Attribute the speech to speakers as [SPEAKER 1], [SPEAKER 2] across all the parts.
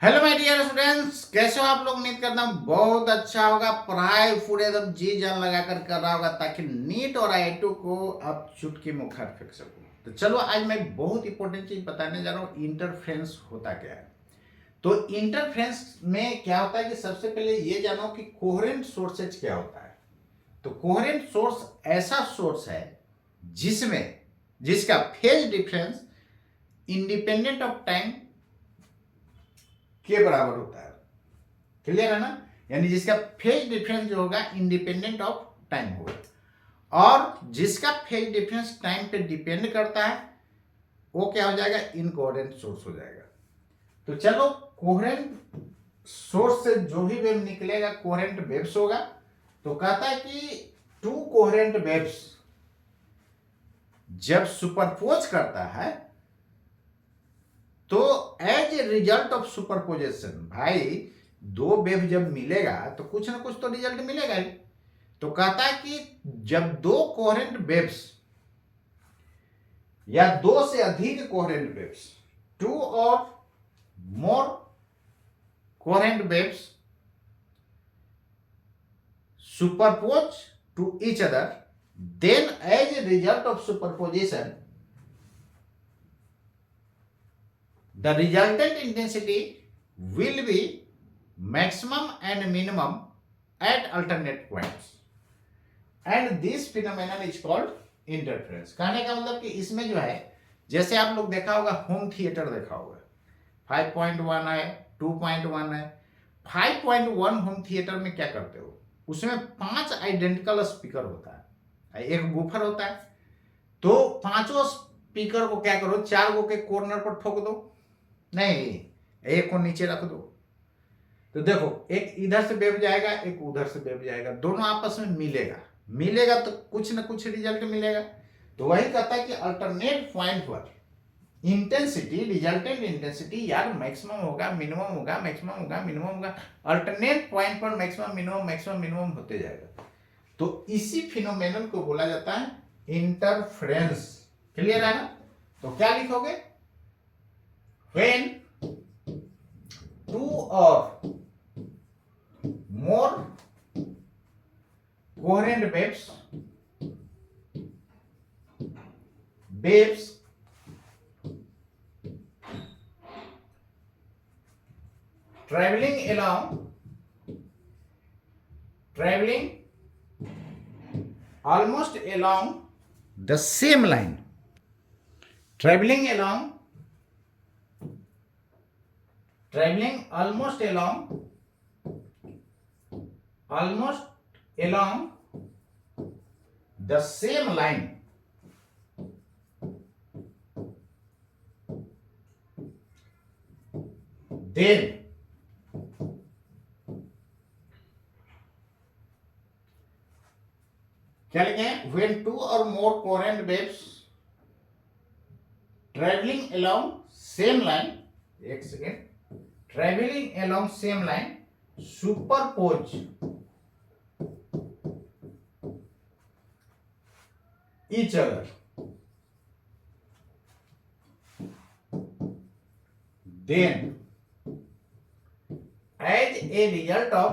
[SPEAKER 1] Hello my dear students, कैसे हो आप लोग। उम्मीद करता हूँ बहुत अच्छा होगा। पढ़ाई पूरे एकदम जी जान लगा कर रहा होगा ताकि नीट और आई2 को आप चुटकी में उखाड़ फेंक सको। तो चलो आज मैं बहुत इंपॉर्टेंट चीज बताने जा रहा हूँ। इंटरफ्रेंस होता क्या है। तो इंटरफ्रेंस में क्या होता है कि सबसे पहले ये जानो कि कोहेरेंट सोर्सेज क्या होता है। तो कोहेरेंट सोर्स ऐसा सोर्स है जिसमें जिसका phase difference independent of time के बराबर होता है। क्लियर है ना। यानी जिसका फेज डिफरेंस जो होगा इंडिपेंडेंट ऑफ टाइम होगा, और जिसका फेज डिफरेंस टाइम पे डिपेंड करता है वो क्या हो जाएगा, इनकोहेरेंट सोर्स हो जाएगा। तो चलो, कोहेरेंट सोर्स से जो भी वेव निकलेगा कोहेरेंट वेव्स होगा। तो कहता है कि टू कोहेरेंट वेव्स जब सुपरपोज करता है तो as a result of superposition, भाई दो वेव जब मिलेगा तो कुछ ना कुछ तो रिजल्ट मिलेगा ही। तो कहता है कि जब दो कोहेरेंट वेव्स या दो से अधिक coherent waves, two or more coherent waves superpose to each other, then as a result of superposition the resultant intensity will be maximum and minimum at alternate points and this phenomenon is called interference. कहने का मतलब कि इसमें जो है, जैसे आप लोग देखा होगा, होम थिएटर देखा होगा, 5.1 है, 2.1 है। 5.1 होम थिएटर में क्या करते हो, उसमें 5 आइडेंटिकल स्पीकर होता है, एक बूफर होता है। तो पांचों स्पीकर को क्या करो, 4 गो के कॉर्नर पर ठोक दो, नहीं एक को नीचे रख दो। तो देखो, एक इधर से वेव जाएगा, एक उधर से वेव जाएगा, दोनों आपस में मिलेगा तो कुछ ना कुछ रिजल्ट मिलेगा। तो वही कहता है कि अल्टरनेट पॉइंट पर इंटेंसिटी, रिजल्टेंट इंटेंसिटी यार मैक्सिमम होगा, मिनिमम होगा, मैक्सिमम होगा, मिनिमम होगा। अल्टरनेट पॉइंट पर मैक्सिमम मिनिमम होते जाएगा। तो इसी फिनोमेनन को बोला जाता है इंटरफ्रेंस। क्लियर है ना। तो क्या लिखोगे, when to or more coherent waves traveling almost along the same line, traveling almost along the same line, then क्या लिखे, when two or more coherent waves traveling along same line, एक second, traveling along same line superpose each other, then as a result of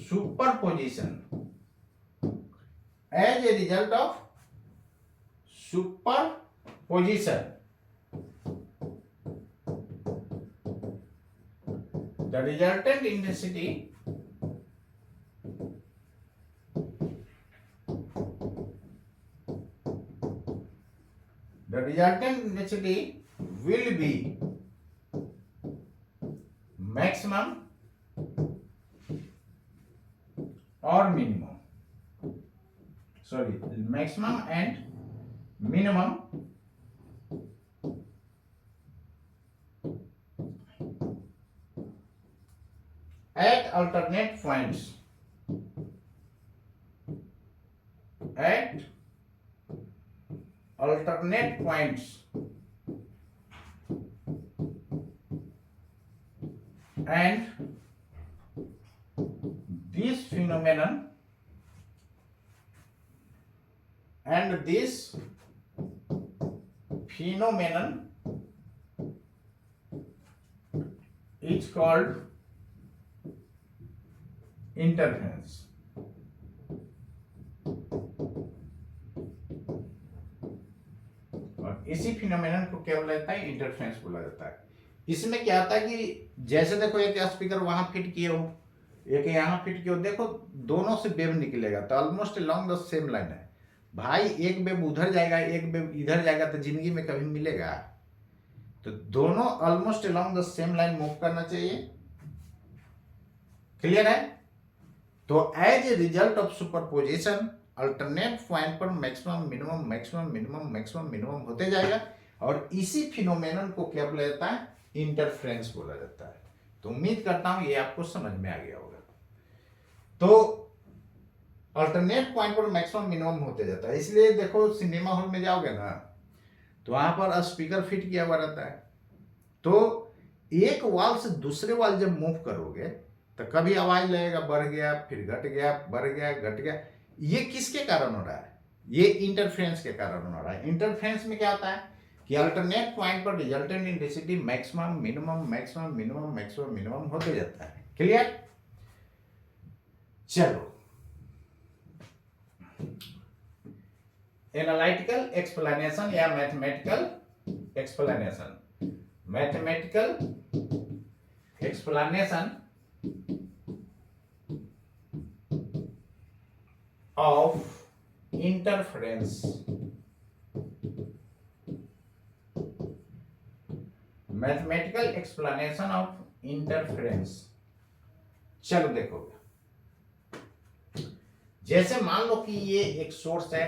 [SPEAKER 1] superposition, as a result of superposition, the resultant intensity will be maximum or minimum, maximum and minimum at alternate points, and this phenomenon is called interference. और इसी phenomenon को क्या बोला जाता है? Interference बोला जाता है। इसमें क्या होता है कि जैसे देखो एक स्पीकर वहां फिट किए हो, एक यहाँ फिट किए हो, देखो दोनों से वेव निकलेगा तो almost along the same line है भाई। एक वेव उधर जाएगा, एक वेव इधर जाएगा, तो जिंदगी में कभी मिलेगा? तो दोनों almost along the same line move करना चाहिए। क्लियर है? तो as a result of superposition alternate point पर maximum minimum maximum minimum maximum minimum होते जाएगा, और इसी फिनोमेनन को क्या बोला जाता है? इंटरफेरेंस बोला जाता है। तो उम्मीद करता हूं ये आपको समझ में आ गया होगा। तो अल्टरनेट पॉइंट पर मैक्सिमम मिनिमम होते जाता है, इसलिए देखो सिनेमा हॉल में जाओगे ना तो वहां पर स्पीकर फिट किया हुआ रहता है, तो एक वॉल से दूसरे वॉल जब मूव करोगे तो कभी आवाज लगेगा बढ़ गया, फिर घट गया, बढ़ गया, घट गया। ये किसके कारण हो रहा है? ये इंटरफेरेंस के कारण हो रहा है। इंटरफेरेंस में क्या होता है कि अल्टरनेट पॉइंट पर resultant intensity maximum minimum maximum minimum maximum minimum होते जाता है। क्लियर? चलो, एनालिटिकल एक्सप्लेनेशन या mathematical explanation. Mathematical explanation of interference. Mathematical explanation of interference. चलो देखो, जैसे मान लो कि ये एक सोर्स है,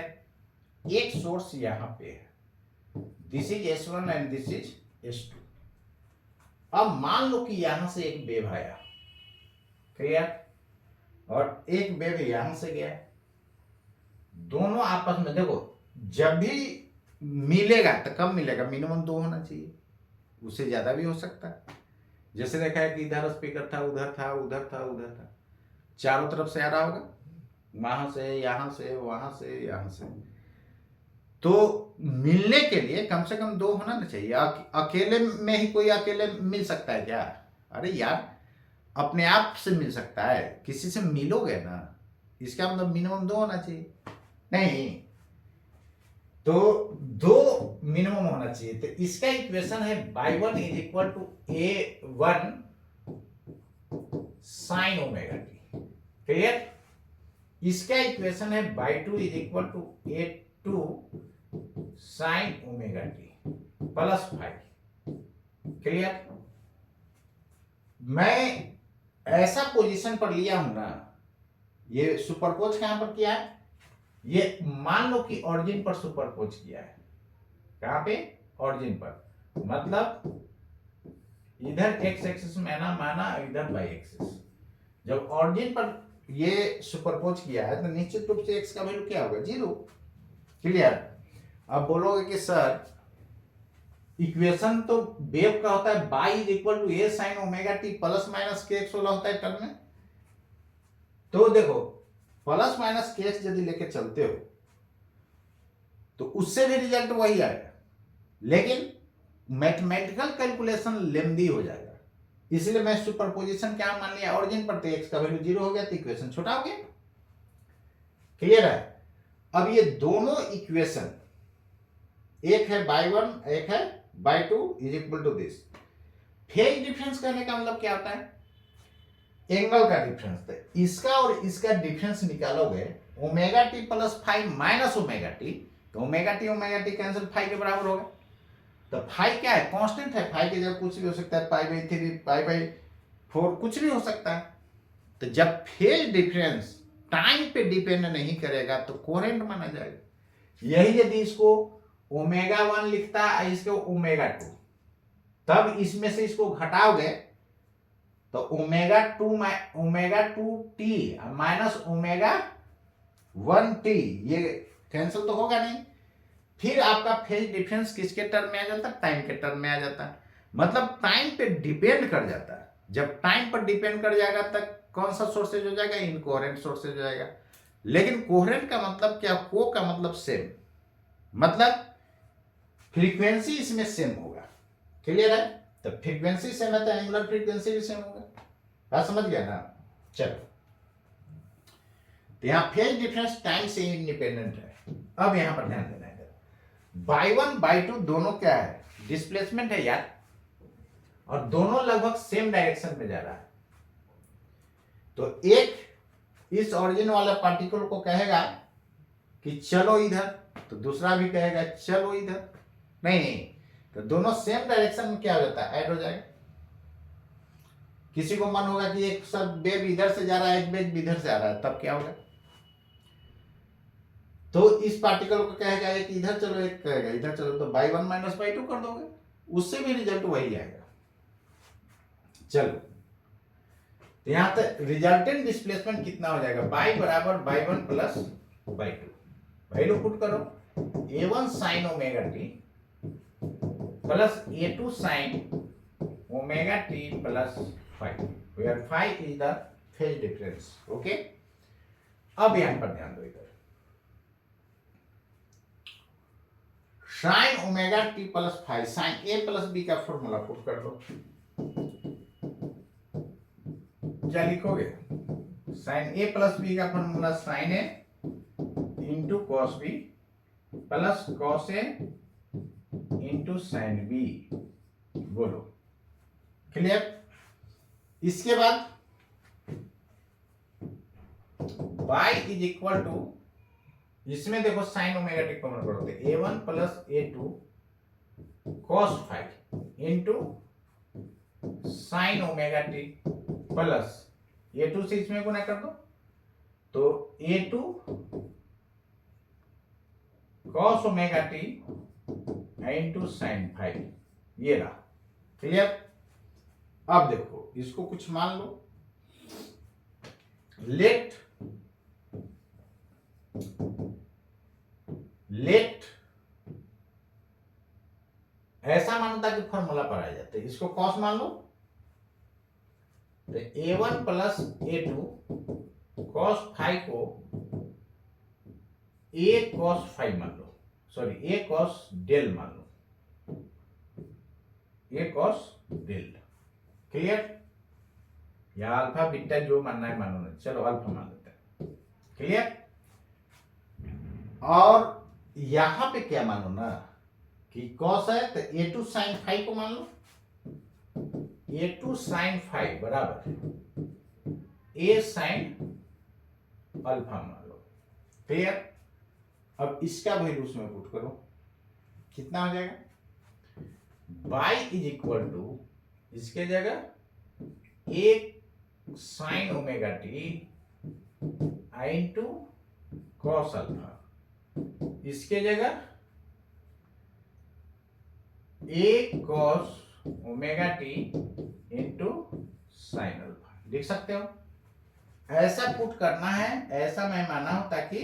[SPEAKER 1] एक सोर्स यहां पे है, this is S1 and this is S2। अब मान लो कि यहां से एक वेव आया, क्लियर, और एक वेव यहां से गया, दोनों आपस में देखो जब भी मिलेगा तो कब मिलेगा? मिनिमम 2 होना चाहिए, उससे ज्यादा भी हो सकता है। जैसे देखा है कि इधर स्पीकर था, उधर था, उधर था, उधर था, चारों तरफ से आ रहा होगा, वहां से, यहां से, वहां से, यहां से। तो मिलने के लिए कम से कम 2 होना ना चाहिए। अकेले में ही कोई अकेले मिल सकता है क्या? अरे यार, अपने आप से मिल सकता है, किसी से मिलोगे ना, इसका मतलब मिनिमम 2 होना चाहिए। नहीं तो 2 मिनिमम होना चाहिए। तो इसका इक्वेशन है y1 is equal to A1 sine omega t. Clear? इसका इक्वेशन है y2 is equal to A2 sine omega t plus 5। Clear? मैं ऐसा पोजीशन पर लिया हूं ना, ये सुपरपोज कहां पर किया है? ये मान लो कि ऑरिजिन पर सुपरपोज किया है। कहां पे? ऑरिजिन पर, मतलब इधर एक्स एक्सिस में ना माना, इधर वाई एक्सिस। जब ऑरिजिन पर ये सुपरपोज किया है तो निश्चित रूप से एक्स का वैल्यू क्या होगा? 0। क्लियर? अब बोलोगे कि सर इक्वेशन तो वेव का होता है y is equal to a sine omega t plus minus k x वाला होता है टर्म में। तो देखो प्लस माइनस के एक्स यदि लेके चलते हो तो उससे भी रिजल्ट वही आएगा, लेकिन मैथमेटिकल कैलकुलेशन लेंदी हो जाएगा। इसलिए मैं सुपरपोजिशन क्या मान लिया? ऑरिजिन पर, तो एक्स का वैल्यू 0 हो गया तो इक्वेशन छोटा हो गया। क्लियर है? अब ये दोनों इक्वेशन, एक है y1 एक है y2 is equal to this. Phase difference कहने का मतलब क्या होता है? एंगल का डिफरेंस। तो इसका और इसका डिफरेंस निकालोगे omega t plus 5 minus omega T, तो ओमेगा टी कैंसिल 5 के बराबर होगा। तो 5 क्या है? कांस्टेंट है। 5 की जगह कुछ भी हो सकता है, π/3 π/4 कुछ भी हो सकता है। तो जब फेज डिफरेंस टाइम पे डिपेंड नहीं करेगा तो कोहेरेंट माना जाएगा। यही यदि इसको ओमेगा 1 लिखता है, इसको ओमेगा 2, तब इसमें से इसको घटाओगे तो omega 2 T minus omega 1 T, ये कैंसिल तो होगा नहीं। फिर आपका फेज डिफरेंस किसके टर्म में आ जाता है? टाइम के टर्म में आ जाता है। मतलब टाइम पे डिपेंड कर जाता है। जब टाइम पर डिपेंड कर जाएगा तब कौन सा सोर्सेज हो जाएगा? इनकोहेरेंट सोर्सेज हो जाएगा। लेकिन कोहेरेंट का मतलब क्या? को का मतलब सेम, मतलब फ्रीक्वेंसी इसमें सेम होगा। क्लियर है? तो फ्रीक्वेंसी सेम है तो एंगुलर फ्रीक्वेंसी भी सेम होगा। बात समझ गया ना। चलो, तो यहाँ फेज डिफरेंस टाइम से इंडिपेंडेंट है। अब यहाँ पर ध्यान देना है, बाई 1 बाई 2 दोनों क्या है, डिस्प्लेसमेंट है यार, और दोनों लगभग सेम डायरेक्शन में जा रहा है। तो एक इस ऑरिजिन वाला पार्टिकल को कहेगा कि चलो इधर, तो दूसरा भी कहेगा चलो इधर। नहीं, तो दोनों सेम डायरेक्शन में क्या हो जाता है, ऐड हो जाएगा। किसी को मन होगा कि एक सब वेव इधर से जा रहा है, एक वेव इधर से आ रहा है, तब क्या होगा, तो इस पार्टिकल को कहेगा एक इधर चलो, एक कहेगा इधर चलो, तो बाई 1 माइनस बाई 2 कर दोगे, उससे भी रिजल्ट वही आएगा। चलो, तो यहां तक रिजल्टेंट डिस्प्लेसमेंट कितना हो जाएगा, बाई बराबर y 1 plus y 2, value put करो, a1 sine omega t plus a2 sine omega t plus 5, where 5 is the phase difference. Okay, अब यहां पर ध्यान दो, इधर sine omega t plus 5, sine A plus B का फॉर्मूला पुट कर दो। क्या लिखोगे, साइन ए प्लस बी का formula sine A into cos B plus cos A into sine B. बोलो, क्लियर। इसके बाद y इज इक्वल टू, इसमें देखो साइन ओमेगा टी कॉमन करो, तो a1 plus a2 cos 5 into sine omega t plus a2 से इसमें गुना कर दो, तो a2 cos omega T into sine 5, ये रहा। क्लियर। अब देखो, इसको कुछ मान लो, लेट ऐसा मानता कि फॉर्मूला पर आ जाते, इसको कॉस मान लो, तो a1 प्लस a2 cos 5 को a cos 5 मान लो, सॉरी a cos डेल मान लो, a cos डेल। क्लियर, या अल्फा बीटा जो मानना है मानो ना, चलो अल्फा मान लेते हैं। क्लियर। और यहां पे क्या मानो ना कि cos है, तो a2 sin 5 को मान लो, a2 sin 5 बराबर a sin अल्फा मान लो। क्लियर। अब इसका वैल्यू उसमें पुट करो, कितना हो जाएगा, y इज इक्वल टू, इसके जगह एक sign omega T into cos alpha, इसके जगह एक cos omega T into sine alpha लिख सकते हो। ऐसा पुट करना है, ऐसा मैं माना हूं ताकि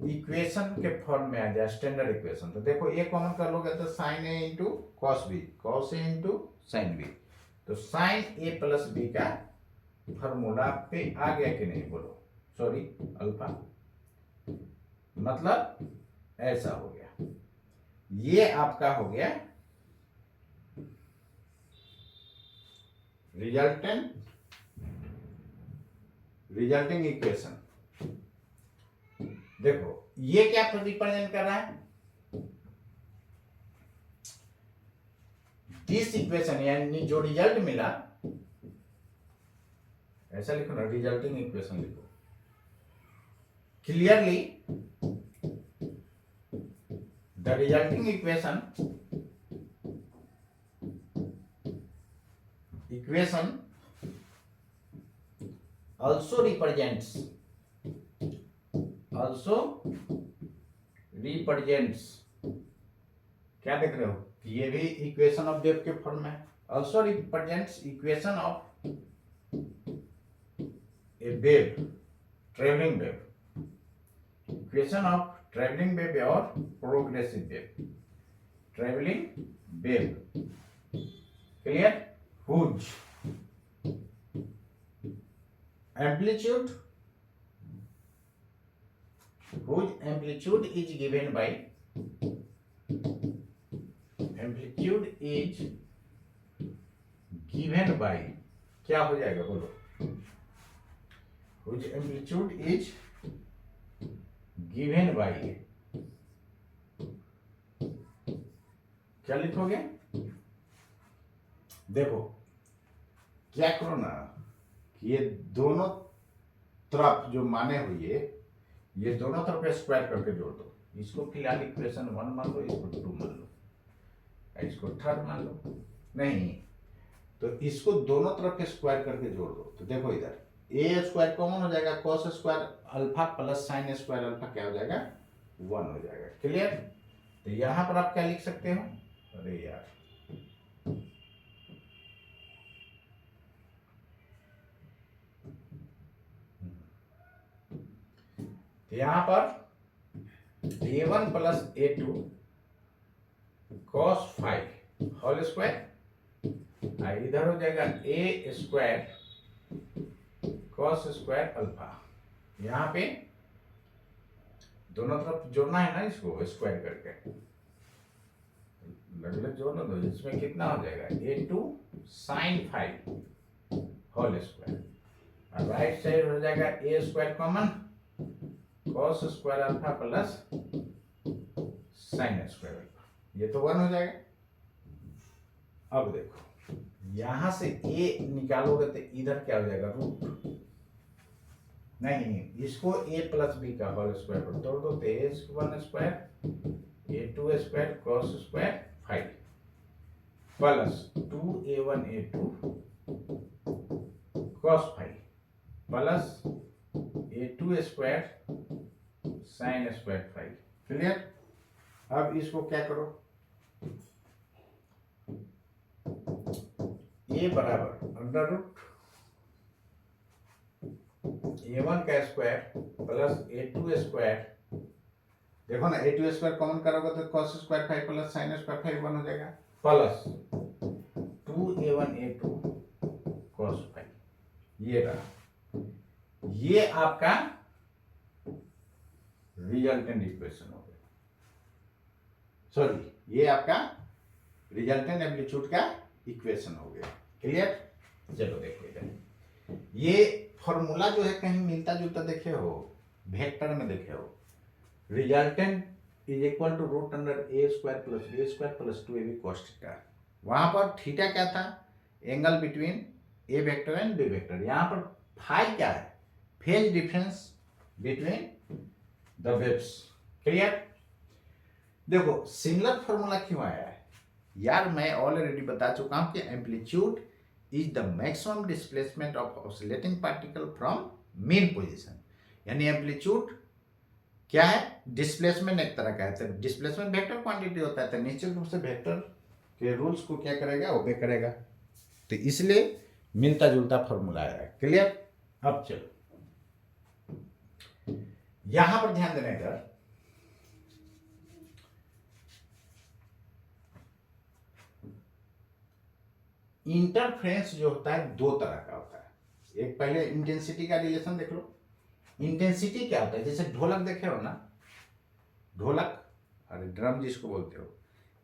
[SPEAKER 1] इक्वेशन के फॉर्म में आ जाए, स्टैंडर्ड इक्वेशन। तो देखो, ए कॉमन कर लोगे तो sign A into cos B, cos A into sine B, तो साइन ए प्लस बी का फॉर्मूला पे आ गया कि नहीं, बोलो, सॉरी अल्फा, मतलब ऐसा हो गया, ये आपका हो गया रिजल्टिंग इक्वेशन। देखो, ये क्या रिप्रेजेंट कर रहा है, दिस इक्वेशन, यानी जो रिजल्ट मिला, ऐसा लिखो ना, रिजल्टिंग इक्वेशन लिखो clearly, the resulting equation also represents क्या देख रहे हो, ये भी इक्वेशन ऑफ वेव के फॉर्म में, also represents equation of a wave, travelling wave, equation of travelling wave और progressive wave, travelling wave. Clear. Whose amplitude is given by, amplitude is given by क्या हो जाएगा बोलो, which amplitude is given by, क्या लिखोगे? देखो क्या करो ना, ये दोनों तरफ जो माने हुए ये दोनों तरफ स्क्वायर करके जोड़ दो। इसको फिलहाल इक्वेशन 1 मान लो, इसको 2 मान लो, इसको थर्ड मान लो। नहीं तो इसको दोनों तरफ के स्क्वायर करके जोड़ दो। तो देखो इधर ए स्क्वायर कॉमन हो जाएगा, cos square alpha plus sine square alpha क्या हो जाएगा? 1 हो जाएगा। क्लियर? तो यहां पर आप क्या लिख सकते हो? अरे यार यहां पर a1 plus a2 cos 5 whole square, इधर हो जाएगा a square cos square alpha. यहां पे दोनों तरफ जोड़ना है ना इसको स्क्वायर करके, लगभग जोड़ना दो। इसमें कितना हो जाएगा? a2 sin 5 होल स्क्वायर, और राइट साइड हो जाएगा a square common cos square alpha plus sine square alpha, ये तो 1 हो जाएगा। अब देखो यहां से a निकालोगे तो इधर क्या हो जाएगा? रूट, नहीं इसको a प्लस बी का होल स्क्वायर पर तोड़ दो तो a1 square a2 square cos square 5 plus 2a1 a2 cos 5 plus a2 square sine square 5। Clear? अब इसको क्या करो, a बराबर अंडर रूट a1 का स्क्वायर प्लस a2 स्क्वायर, देखो ना a2 स्क्वायर कॉमन करोगे तो cos square 5 plus sine square 5 1 हो जाएगा, प्लस 2a1 a2 cos 5। ये रहा, ये आपका रिजल्टेंट इक्वेशन हो गया, सॉरी ये आपका रिजल्टेंट एम्पलीट्यूड का इक्वेशन हो गया। क्लियर? चलो देखो इधर ये फॉर्मूला जो है कहीं मिलता जुलता देखे हो, वेक्टर में देखे हो, resultant is equal to root under a square plus b square plus 2ab cos theta. वहां पर थीटा क्या था? Angle between a vector and b vector. यहां पर फाई क्या है? Phase difference between the waves. Clear? देखो सिमिलर फॉर्मूला क्यों आया है यार, मैं ऑलरेडी बता चुका हूं कि amplitude is the maximum displacement of oscillating particle from mean position. यानी एम्पलीट्यूड क्या है? डिस्प्लेसमेंट एक तरह का है, तो डिस्प्लेसमेंट वेक्टर क्वांटिटी होता है, तो निश्चित रूप से वेक्टर के रूल्स को क्या करेगा? ओबे करेगा, तो इसलिए मिलता जुलता फॉर्मूला आया है। क्लियर? अब चलो यहां पर ध्यान देना इधर, इंटरफेरेंस जो होता है दो तरह का होता है। एक पहले इंटेंसिटी का रिलेशन देख लो। इंटेंसिटी क्या होता है? जैसे ढोलक देखे हो ना, ढोलक अरे ड्रम जिसको बोलते हो,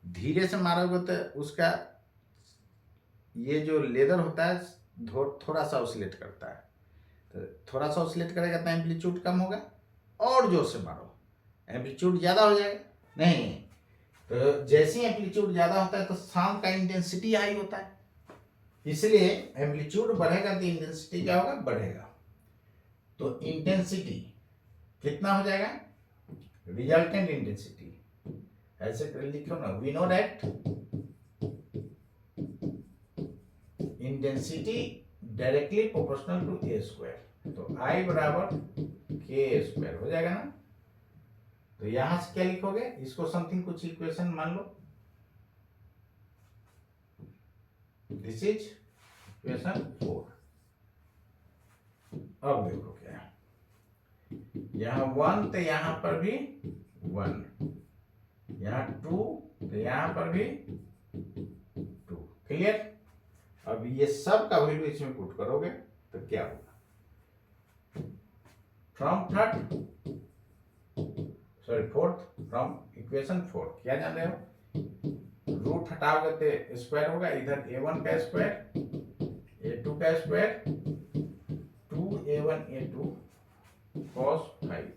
[SPEAKER 1] धीरे से मारोगे तो उसका ये जो लेदर होता है थोड़ा सा ऑसिलेट करता है, तो थोड़ा सा ऑसिलेट करेगा तो एम्पलीट्यूड कम होगा, और जोर से मारो एम्पलीट्यूड ज्यादा हो जाएगा। नहीं तो जैसे ही एम्पलीट्यूड ज्यादा होता है तो साउंड का इंटेंसिटी हाई होता है, इसलिए एम्पलीट्यूड बढ़ेगा तो इंटेंसिटी क्या होगा? बढ़ेगा। तो इंटेंसिटी कितना हो जाएगा? रिजल्टेंट इंटेंसिटी ऐसे कर लिखो ना, we know that intensity directly proportional to A square, तो आई बराबर के स्क्वायर हो जाएगा ना। तो यहां से क्या लिखोगे? इसको समथिंग कुछ इक्वेशन मान लो, दिस इज इक्वेशन 4। अब देखो क्या है, यहां 1 तो यहां पर भी 1, यहां 2 तो यहां पर भी 2। क्लियर? अब ये सब का वैल्यू इसमें पुट करोगे तो क्या होगा? फ्रॉम फोर्थ फ्रॉम इक्वेशन 4 क्या जान रहे हो? रूट हटाओगे तो स्क्वायर होगा, इधर a1 का स्क्वायर A2 का square 2A1 A2 cos 5।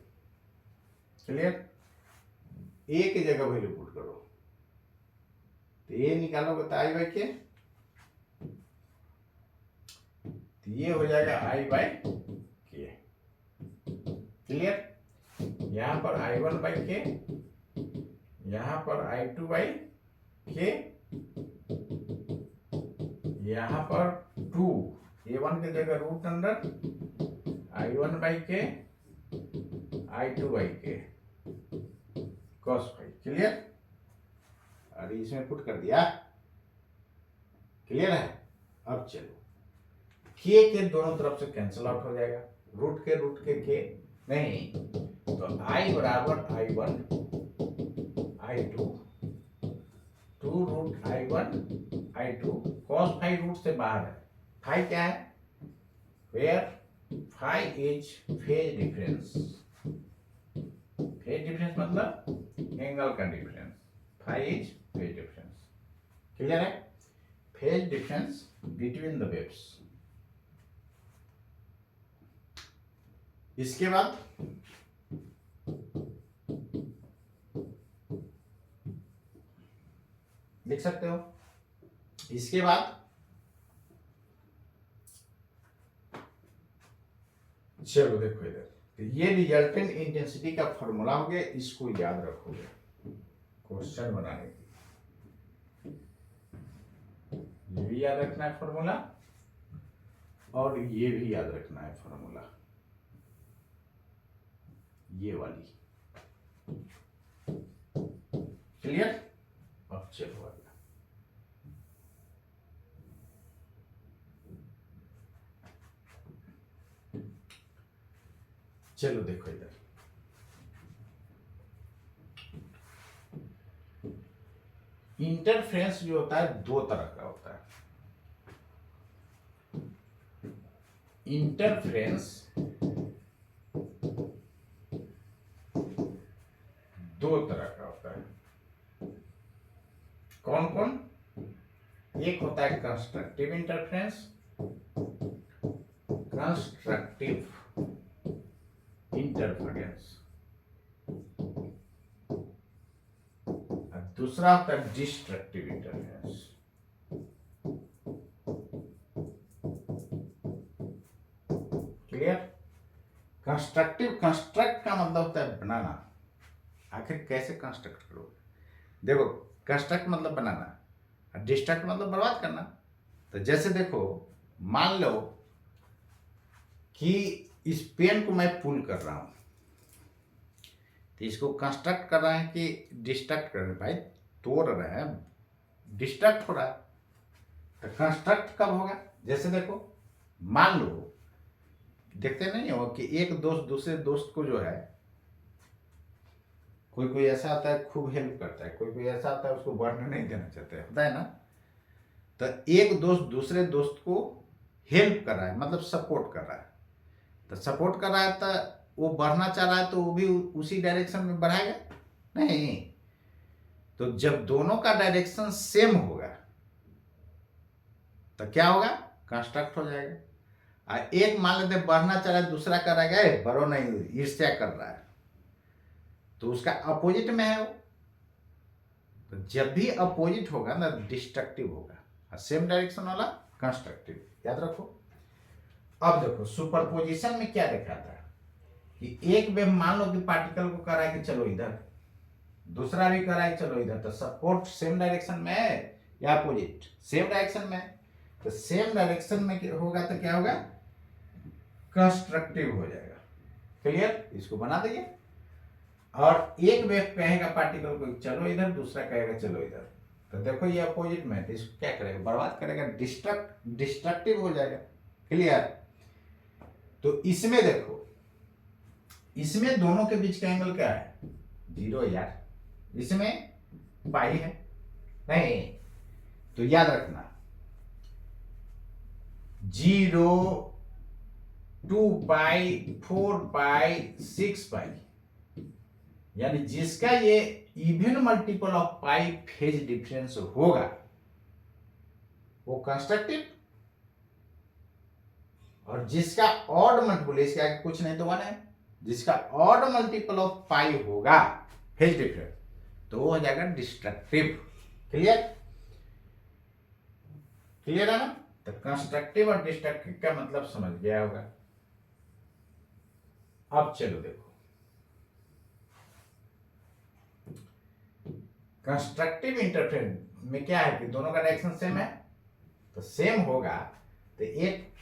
[SPEAKER 1] Clear. ए की जगह वैल्यू पुट करो, तो ए निकालोगे तो आई बाई के, तो ये हो जाएगा आई बाई के। क्लियर। यहां पर I1 बाई के, यहां पर I2 बाई के, यहां पर 2 A1 की जगह रूट अंडर I1 बाई के I2 बाई के cos 5। क्लियर। और इसमें पुट कर दिया। क्लियर है। अब चलो, के दोनों तरफ से कैंसिल आउट हो जाएगा, रूट के नहीं, तो I बराबर I1 I2 2 root I1 I2 cos 5 root से बाहर है। फाई क्या है, where phi is phase difference. Phase difference मतलब एंगल का difference, phi is phase difference. Clear है। Phase difference between the waves. इसके बाद लिख सकते हो। इसके बाद चलो देखो इधर, तो ये रिजल्टेंट इंटेंसिटी का फॉर्मूला हो गया, इसको याद रखोगे क्वेश्चन बनाने के। ये भी याद रखना है फॉर्मूला, और ये भी याद रखना है फॉर्मूला, ये वाली। क्लियर। अब चलो आगे। चलो देखो इधर, इंटरफेरेंस जो होता है दो तरह का होता है। इंटरफेरेंस दो तरह का होता है। कौन कौन? एक होता है कंस्ट्रक्टिव इंटरफेरेंस, कंस्ट्रक्टिव इंटरफेरेंस, और दूसरा होता है destructive interference. Clear. Constructive, construct का मतलब होता है बनाना। आखिर कैसे कंस्ट्रक्ट करोगे? देखो, कंस्ट्रक्ट मतलब बनाना और डिस्ट्रक्ट मतलब बर्बाद करना। तो जैसे देखो, मान लो कि इस पेन को मैं पुल कर रहा हूं, तो इसको कंस्ट्रक्ट कर रहे हैं कि डिस्ट्रक्ट कर रहे हैं? भाई तोड़ रहे हैं, डिस्ट्रक्ट हो रहा है। तो कंस्ट्रक्ट कब होगा? जैसे देखो, मान लो, देखते नहीं हो कि एक दोस्त दूसरे दोस्त को जो है, कोई कोई ऐसा आता है खूब हेल्प करता है, कोई कोई ऐसा आता है उसको बढ़ने नहीं देना चाहता है, होता है ना। तो एक दोस्त दूसरे दोस्त को हेल्प कर रहा है, मतलब सपोर्ट कर रहा है। तो सपोर्ट कर रहा है तो वो बढ़ना चाह रहा है, तो वो भी उसी डायरेक्शन में बढ़ाएगा नहीं। तो जब दोनों का डायरेक्शन सेम होगा तो क्या होगा? कंस्ट्रक्ट हो जाएगा। और एक मान लेते बढ़ना चाह रहा है, दूसरा कर रहा है बढ़ो नहीं, ईर्ष्या कर रहा है, तो उसका अपोजिट में है वो। तो जब भी अपोजिट होगा ना, डिस्ट्रक्टिव होगा, और सेम डायरेक्शन वाला कंस्ट्रक्टिव। याद रखो। अब देखो, सुपरपोजिशन में क्या दिखाता है कि एक वेव मान लो कि पार्टिकल को करा है कि चलो इधर, दूसरा भी करा है चलो इधर, तो सपोर्ट सेम डायरेक्शन में है या अपोजिट? सेम डायरेक्शन में है। तो सेम डायरेक्शन में होगा तो क्या होगा? कंस्ट्रक्टिव हो जाएगा। क्लियर। इसको बना देंगे। और एक वेव कहेगा पार्टिकल को चलो इधर, दूसरा कहेगा चलो इधर, तो देखो ये अपोजिट में, तो इसको क्या करेगा? बर्बाद करेगा, डिस्ट्रक्टिव हो जाएगा। क्लियर। तो इसमें देखो, इसमें दोनों के बीच का एंगल क्या है? 0 यार। इसमें पाई है नहीं, तो याद रखना 0, 2 पाई, 4 पाई, 6 पाई, यानी जिसका ये even multiple of pi phase difference होगा वो कंस्ट्रक्टिव, और जिसका ऑड मल्टीपल, इसके आगे कुछ नहीं तो 1 है, जिसका ऑड मल्टीपल ऑफ पाई होगा फेज डिफरेंस, तो वो हो जाएगा डिस्ट्रक्टिव। क्लियर? क्लियर है ना? तो कंस्ट्रक्टिव और डिस्ट्रक्टिव का मतलब समझ गया होगा। अब चलो देखो, कंस्ट्रक्टिव इंटरफेरेंस में क्या है कि दोनों का डायरेक्शन सेम है, तो सेम होगा तो एक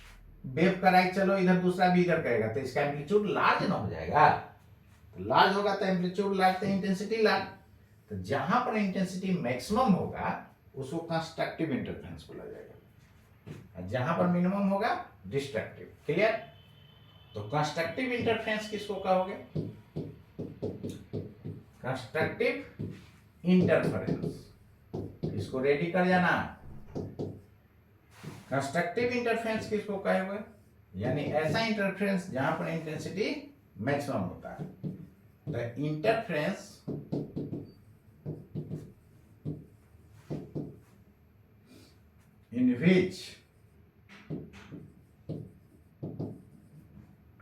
[SPEAKER 1] वेव का राइट चलो इधर, दूसरा भी इधर करेगा, तो इसका एम्पलीट्यूड लार्ज ना हो जाएगा। तो लार्ज होगा तो एम्पलीट्यूड लार्ज, तो इंटेंसिटी लार्ज। तो जहां पर इंटेंसिटी मैक्सिमम होगा उसको कंस्ट्रक्टिव इंटरफेरेंस बोला जाएगा, और जहां पर मिनिमम होगा डिस्ट्रक्टिव। क्लियर? तो कंस्ट्रक्टिव इंटरफेरेंस किसको कहोगे? कंस्ट्रक्टिव इंटरफेरेंस, इसको रेडी कर जाना। कंस्ट्रक्टिव इंटरफेरेंस किसको कहोगे? यानी ऐसा इंटरफेरेंस जहां पर इंटेंसिटी मैक्सिमम होता है। The interference in which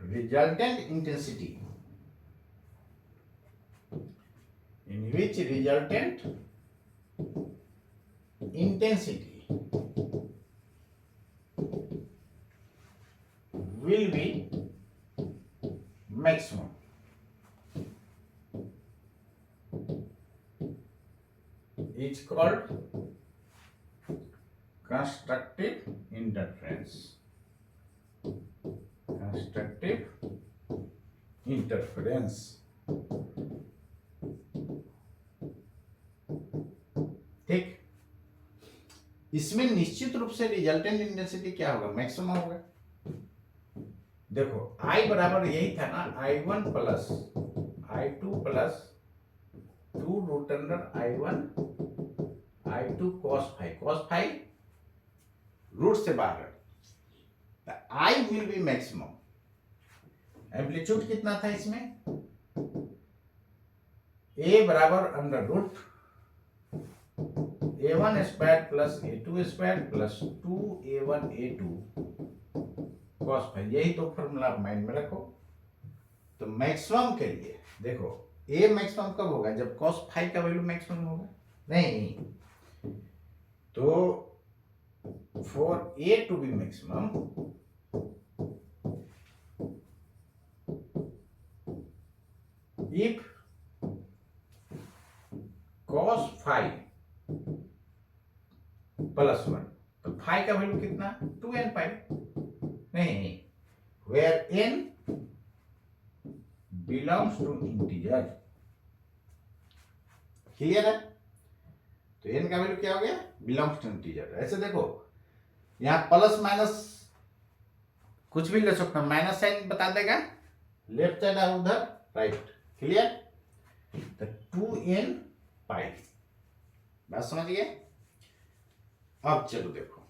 [SPEAKER 1] resultant intensity will be maximum is called constructive interference. Constructive interference. ठीक, इसमें निश्चित रूप से रिजल्टेंट इंटेंसिटी क्या होगा? मैक्सिमम होगा। देखो I बराबर यही था ना, I1 plus I2 plus 2 root under I1 I2 cos phi root से बाहर, I will be maximum. Amplitude कितना था इसमें? A बराबर under root A1 square plus A2 square plus 2A1 A2 cos phi. यही तो फॉर्मूला आप माइंड में रखो। तो मैक्सिमम के लिए देखो, A मैक्सिमम कब होगा? जब cos फाइव का वैल्यू मैक्सिमम होगा। नहीं, तो for A to be maximum, if cos five plus 1, तो फाइव का वैल्यू कितना? 2n पाई। नहीं, where n belongs to integer। Clear है? तो n का वैल्यू क्या हो गया? Belongs to integer. ऐसे देखो, यहां प्लस माइनस कुछ भी ले सकते हो, माइनस साइन बता देगा लेफ्ट साइड और उधर राइट। क्लियर? तो 2n पाई, बात समझ गए? अब चलो देखो,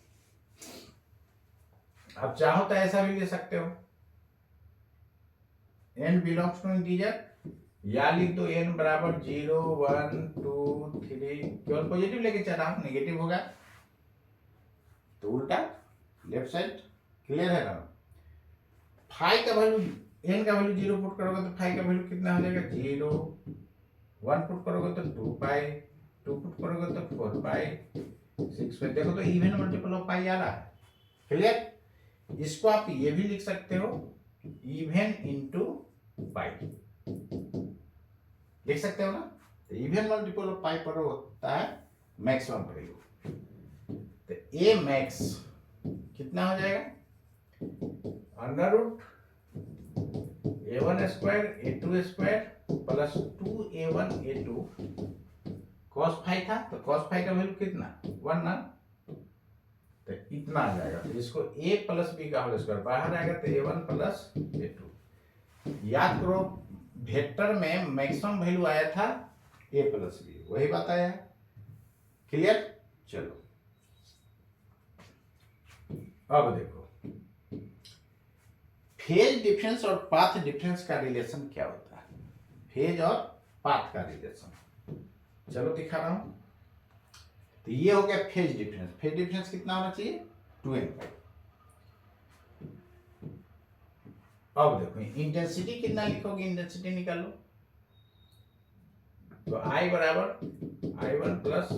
[SPEAKER 1] अब चाहो तो ऐसा भी ले सकते हो, n बिलोंग्स टू इंटीजर, या लिख दो n बराबर 0 1 2 3, केवल पॉजिटिव लेके चल रहा हूं, नेगेटिव होगा तो उल्टा लेफ्ट साइड। क्लियर है ना? फाइव का वैल्यू, n का वैल्यू 0 पुट करोगे तो फाइव का वैल्यू कितना हो जाएगा? 0। 1 पुट करोगे तो 2 पाई, 2 पुट करोगे तो 4 पाई, 6 पाई। देखो तो इवन मल्टीपल ऑफ पाई आ रहा है। क्लियर? इसको आप ये भी लिख सकते हो, इवन इंटू पाई, लिख सकते हो ना? तो इवन मल्टीपल ऑफ पाई पर होता है मैक्सिमम वैल्यू। तो ए मैक्स कितना हो जाएगा? Under root A1 square A2 square plus 2A1 A2 cos phi था, तो cos फाइव का वैल्यू कितना? 1 ना, तो इतना आ जाएगा। तो इसको a प्लस बी का होल स्क्वायर बाहर आएगा, तो A1 प्लस A2। याद करो, वेक्टर में मैक्सिमम वैल्यू आया था a प्लस बी, वही बात आया। क्लियर? चलो अब देखो, फेज डिफरेंस और पाथ डिफरेंस का रिलेशन क्या होता है? फेज और पाथ का रिलेशन चलो दिखा रहा हूं। तो ये हो गया फेज डिफरेंस। फेज डिफरेंस कितना होना चाहिए? 2n पाई। अब देखो इंटेंसिटी कितना लिखोगे, इंटेंसिटी निकालो। तो I बराबर I1 plus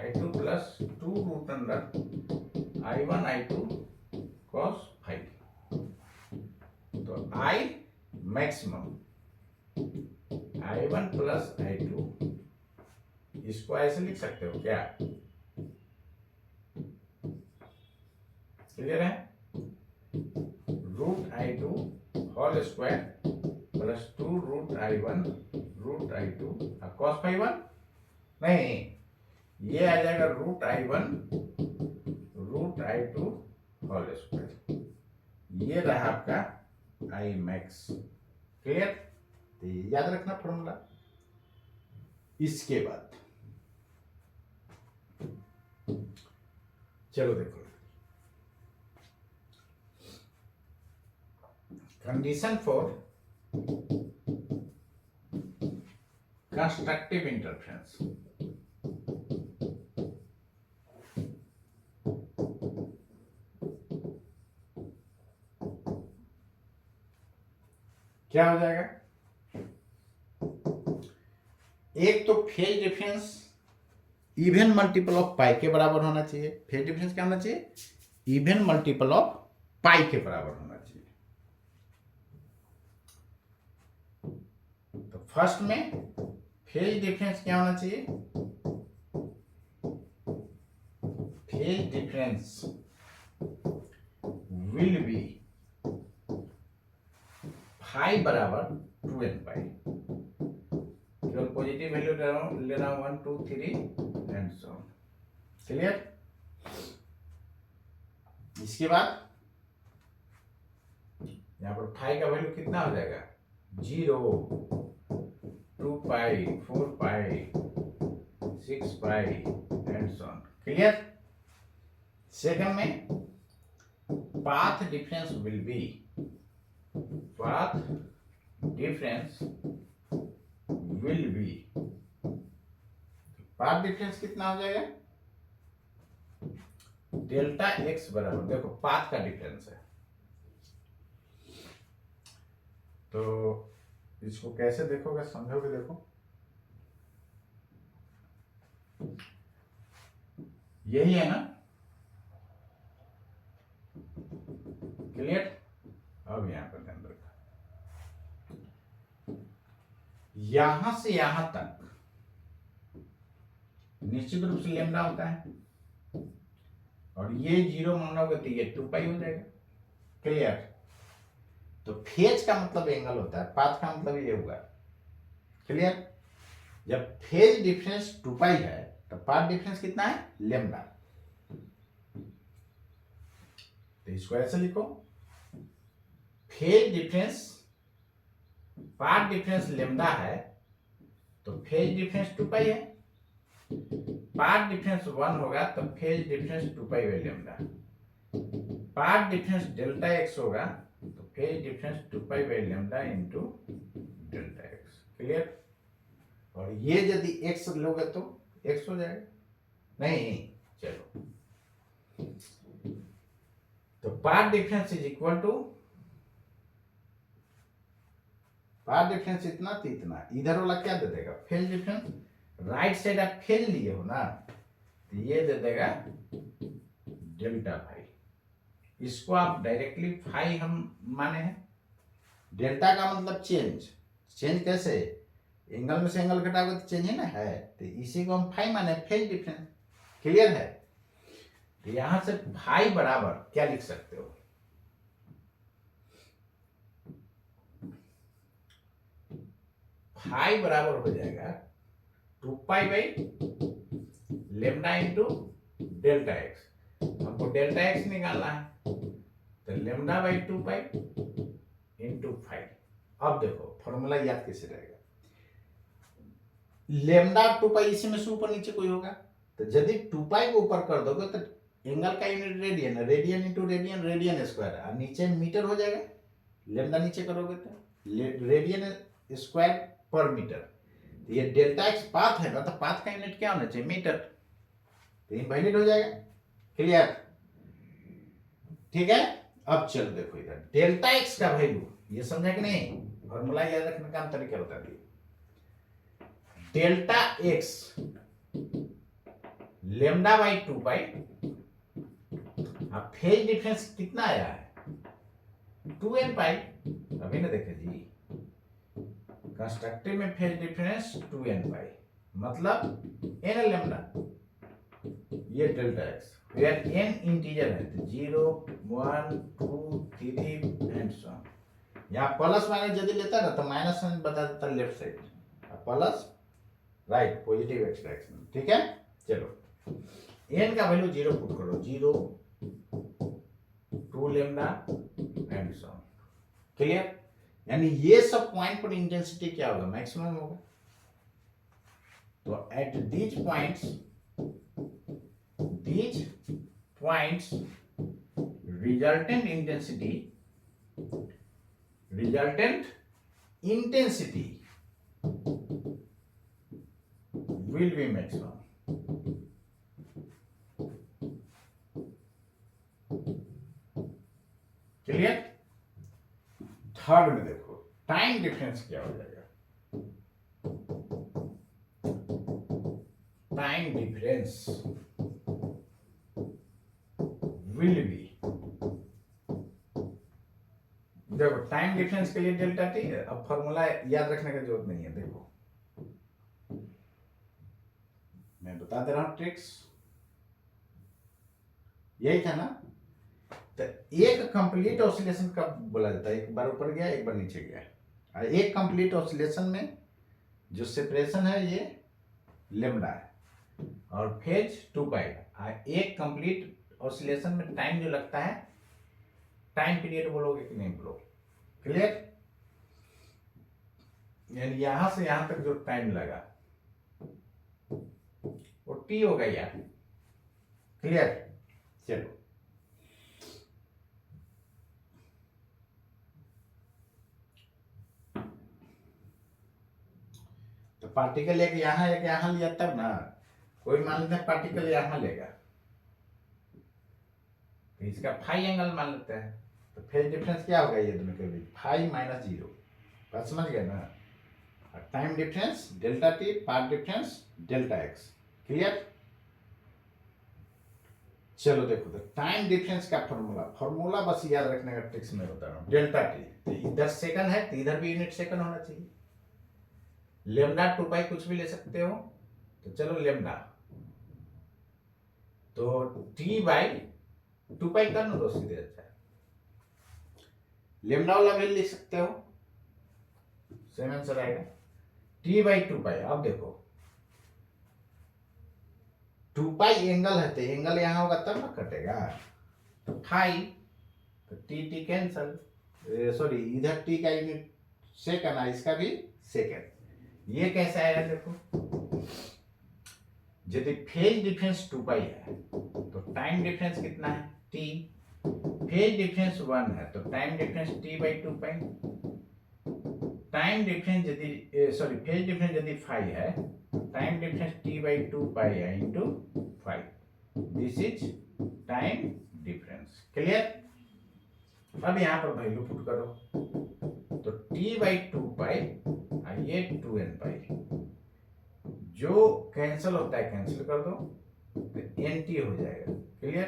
[SPEAKER 1] I2 plus 2 root under I1 I2 cos phi। तो I maximum I1 plus I2, इसको ऐसे लिख सकते हो क्या? क्लियर है? Root I2 whole square plus 2 root I1 root I2 cos phi 1, नहीं ये आ जाएगा root I1 root I2 whole square, ये रहा आपका I मैक्स। क्लियर? तो याद रखना फॉर्मूला। इसके बाद चलो देखो कंडीशन फॉर कंस्ट्रक्टिव इंटरफेरेंस। क्या हो जाएगा? एक तो phase difference even multiple of pi के बराबर होना चाहिए। फेज डिफरेंस क्या होना चाहिए? इवन मल्टीपल ऑफ पाई के बराबर होना चाहिए। तो फर्स्ट में फेज डिफरेंस क्या होना चाहिए? Phase difference will be phi बराबर 2n पाई। केवल पॉजिटिव वैल्यू ले रहा हूं 1 2 3 एंड सो ऑन। क्लियर? इसके बाद यहां पर फाई का वैल्यू कितना हो जाएगा? 0 2 pi 4 pi 6 pi and so on. Clear? Second में path difference will be, path difference will be, path difference कितना हो जाएगा? डेल्टा एक्स बराबर, देखो पाथ का डिफरेंस है तो इसको कैसे देखोगे, समझोगे? देखो यही है ना? क्लियर? अब यहां पर ध्यान रखो, यहां से यहां तक निश्चित रूप से लेमडा होता है और ये 0 मानोगे तो ये 2 पाई हो जाएगा। क्लियर? तो फेज का मतलब एंगल होता है, पाथ का मतलब ये हुआ। क्लियर? जब फेज डिफरेंस 2 पाई है तो पाथ डिफरेंस कितना है? लेमडा। तो इसको ऐसे लिखो, phase difference, path difference lambda है तो फेज डिफरेंस 2 पाई है। पाथ डिफरेंस 1 होगा तो phase difference 2 pi by lambda. Path difference delta x होगा तो phase difference 2 pi by lambda into delta x. Clear? और ये यदि एक्स लोगे तो एक्स हो जाएगा, नहीं चलो। तो path difference is equal to, path difference इतना तो इतना, इधर वाला क्या दे देगा? Phase difference. राइट साइड आप फेज लिए हो ना, तो ये दे देगा डेल्टा फाई। इसको आप डायरेक्टली फाई हम माने हैं। डेल्टा का मतलब चेंज, चेंज कैसे? एंगल में से एंगल घटाओगे तो चेंज है ना, है, तो इसी को हम फाई माने, फेज डिफरेंस। क्लियर है? तो यहां से फाई बराबर क्या लिख सकते हो? फाई बराबर हो जाएगा 2 pi by lambda into delta x. हमको डेल्टा एक्स निकालना है तो lambda by 2 pi into five. अब देखो फॉर्मूला याद कैसे रहेगा? लेमडा 2 पाई, इसी में से ऊपर नीचे कोई होगा तो यदि 2 पाई को ऊपर कर दोगे तो एंगल का यूनिट रेडियन है, radian into radian, radian square, और नीचे मीटर हो जाएगा। लेमडा नीचे करोगे तो रेडियन स्क्वायर पर मीटर। ये डेल्टा एक्स पाथ है ना, तो पाथ का यूनिट क्या होना चाहिए? मीटर। तो इनवैलिड हो जाएगा। क्लियर? ठीक है? अब चलो देखो इधर डेल्टा एक्स का वैल्यू ये समझा कि नहीं? फॉर्मूला याद रखने का हम तरीका बता दिए। डेल्टा एक्स लेमडा बाई 2 पाई, अब फेज डिफरेंस कितना आया है? 2n पाई। अभी ना देखे जी, कंस्ट्रक्टिव में फेज डिफरेंस 2n पाई, मतलब n लेमडा, ये delta x, where n integer है तो 0 1 2 3 एंड सो ऑन। यहाँ प्लस माइनस यदि लेता ना तो माइनस में बता देता left side, plus right positive x direction, ठीक है। चलो n का वैल्यू 0 पुट करो, 0 2 lambda and so on, clear. यानी ये सब पॉइंट पर इंटेंसिटी क्या होगा? मैक्सिमम होगा। तो at these points resultant intensity will be maximum। Clear. Third में देखो टाइम डिफरेंस क्या हो जाएगा? टाइम डिफरेंस विल बी, देखो टाइम डिफरेंस के लिए डेल्टा टी है। अब फॉर्मूला याद रखने की जरूरत नहीं है, देखो मैं बता दे रहा हूं ट्रिक्स, यही था ना। तो एक कंप्लीट ऑसिलेशन कब बोला जाता है? एक बार ऊपर गया एक बार नीचे गया। एक कंप्लीट ऑसिलेशन में जो सेपरेशन है ये लेमडा है, और फेज 2 पाई। एक कंप्लीट ऑसिलेशन में टाइम जो लगता है, टाइम पीरियड बोलोगे कि नहीं बोलोगे? क्लियर। यानी यहां से यहां तक जो टाइम लगा वो टी होगा यार, क्लियर। चलो तो पार्टिकल एक यहां लिया तब ना, कोई मान लेते हैं पार्टिकल यहां लेगा तो इसका फाई एंगल मान लेते हैं, तो फेज डिफरेंस क्या होगा ये दोनों के बीच? Phi minus 0। बात समझ गए ना? Time difference delta T, path difference delta x, clear. चलो देखो तो टाइम डिफरेंस का फॉर्मूला बस याद रखने का ट्रिक्स में बता रहा हूं। डेल्टा टी तो इधर सेकंड है तो इधर भी यूनिट सेकंड होना चाहिए। लेमडा 2 पाई कुछ भी ले सकते हो, तो चलो लेमडा, तो टी बाई 2 पाई कर लो तो सीधे अच्छा है। लेमडा वाला वैल्यू लिख सकते हो, सेम आंसर आएगा टी बाई 2 पाई। अब देखो 2 पाई एंगल है तो एंगल यहां होगा तब ना कटेगा, तो फाई, तो टी कैंसल, सॉरी इधर टी का यूनिट सेकंड है, इसका भी सेकंड। ये कैसा आएगा देखो, यदि फेज डिफरेंस 2 पाई है तो टाइम डिफरेंस कितना है? टी। फेज डिफरेंस 1 है तो time difference T by 2 pi. Time difference यदि सॉरी फेज डिफरेंस यदि 5 है, टाइम डिफरेंस टी बाई 2 पाई है into 5, this is time difference, clear. अब यहां पर वैल्यू पुट करो, तो टी बाई 2 पाई और ये 2n पाई, जो कैंसिल होता है कैंसिल कर दो, तो एन टी हो जाएगा, क्लियर।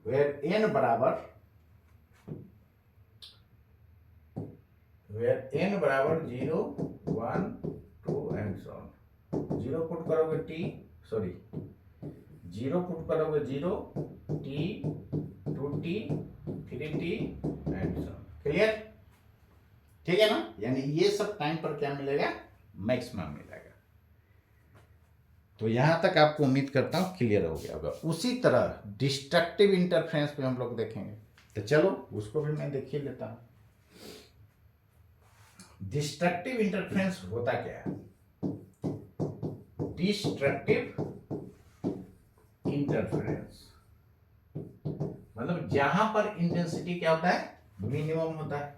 [SPEAKER 1] वेयर एन बराबर 0 1 2 एंड सो ऑन। 0 पुट करोगे टी, सॉरी 0 पुट करोगे 0 T 2t 3t and so on, clear. ठीक है ना? यानी ये सब टाइम पर क्या मिलेगा? मैक्सिमम मिलेगा। तो यहां तक आपको उम्मीद करता हूं क्लियर हो गया होगा। उसी तरह डिस्ट्रक्टिव इंटरफेरेंस पे हम लोग देखेंगे, तो चलो उसको भी मैं देखिए लेता हूं। डिस्ट्रक्टिव इंटरफेरेंस होता क्या है? डिस्ट्रक्टिव इंटरफेरेंस मतलब जहां पर इंटेंसिटी क्या होता है? मिनिमम होता है।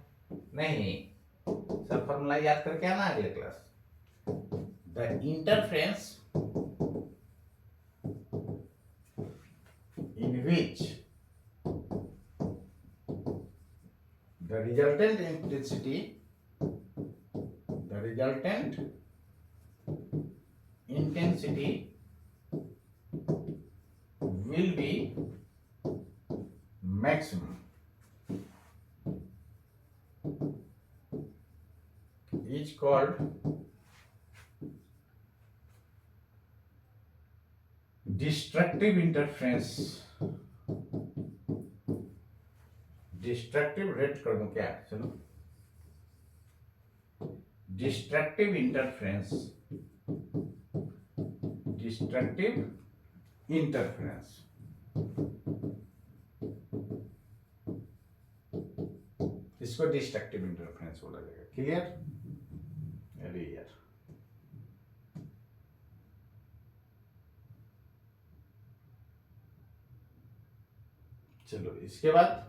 [SPEAKER 1] नहीं, सब फॉर्मूला याद करके आना अगले class. The interference in which the the resultant intensity will be maximum is called destructive interference. Destructive rate कर दूं क्या? चलो, डिस्ट्रक्टिव इंटरफेरेंस इसको डिस्ट्रक्टिव इंटरफेरेंस बोला जाएगा. क्लियर? अरे यार, चलो इसके बाद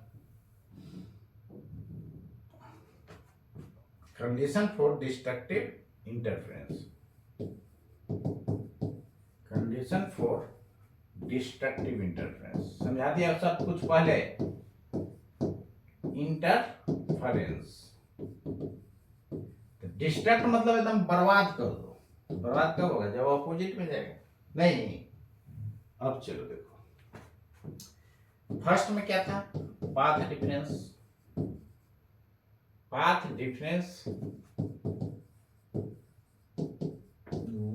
[SPEAKER 1] condition for destructive interference. Condition for destructive interference समझा दिया सब कुछ पहले. इंटरफेरेंस डिस्ट्रक्ट मतलब एकदम बर्बाद कर दो. बर्बाद कब होगा? जब ऑपोजिट में जाएगा. नहीं, अब चलो देखो, फर्स्ट में क्या था? Path difference. Path difference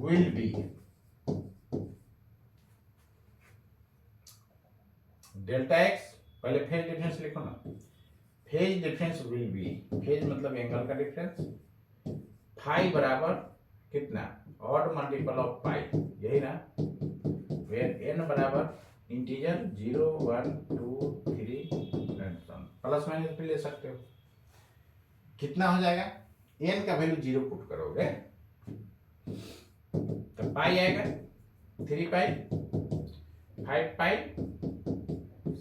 [SPEAKER 1] will be delta x. पहले फेज डिफरेंस लिखो ना. Phase difference will B, phase मतलब एंगल का डिफरेंस, फाई बराबर कितना? ऑड मल्टीपल ऑफ पाई, यही ना. वेयर n बराबर integer 0 1 2 3 and so on. Plus minus भी ले सकते हो. कितना हो जाएगा? n का वैल्यू 0 पुट करोगे तो पाई आएगा. 3 pi, 5 pi,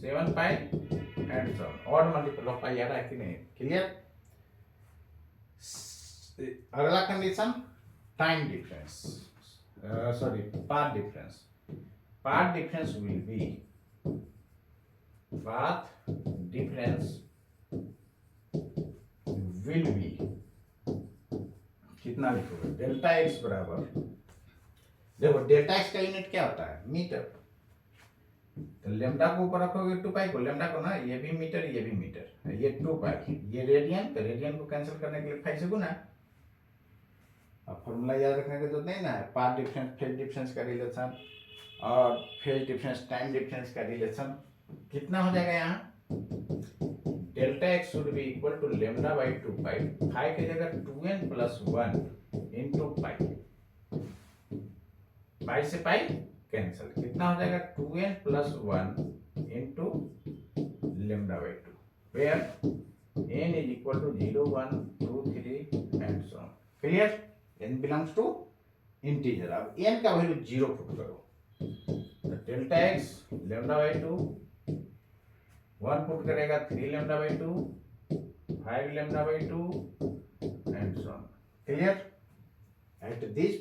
[SPEAKER 1] 7 pi and so on. Odd multiple of pi आ रहा है कि नहीं? क्लियर? अगला condition time difference, sorry path difference. Path difference will be, path difference will be कितना लिखोगे? डेल्टा एक्स बराबर, देखो डेल्टा एक्स का यूनिट क्या होता है? मीटर. तो लेमडा को ऊपर रखोगे 2 पाई को, लेमडा को ना, ये भी मीटर ये भी मीटर, ये 2 पाई, ये रेडियन. तो रेडियन को कैंसिल करने के लिए 5 से गुना. अब फॉर्मूला याद रखने की जरूरत नहीं ना. पाथ डिफरेंस फेज डिफरेंस का रिलेशन और फेज डिफरेंस टाइम डिफरेंस का रिलेशन कितना हो जाएगा यहाँ? Delta x should be equal to lambda by 2 pi. Phi की जगह 2n प्लस 1 इंटू पाई. पाई से पाई कैंसिल, कितना हो जाएगा? 2n plus 1 into lambda by 2, where n is equal to 0 1 2 3 and so on. Clear? n belongs to integer. अब n का value 0 put करो तो delta x lambda by 2, 1 put करेगा 3 lambda by 2, 5 lambda by 2 and so on. Clear? At these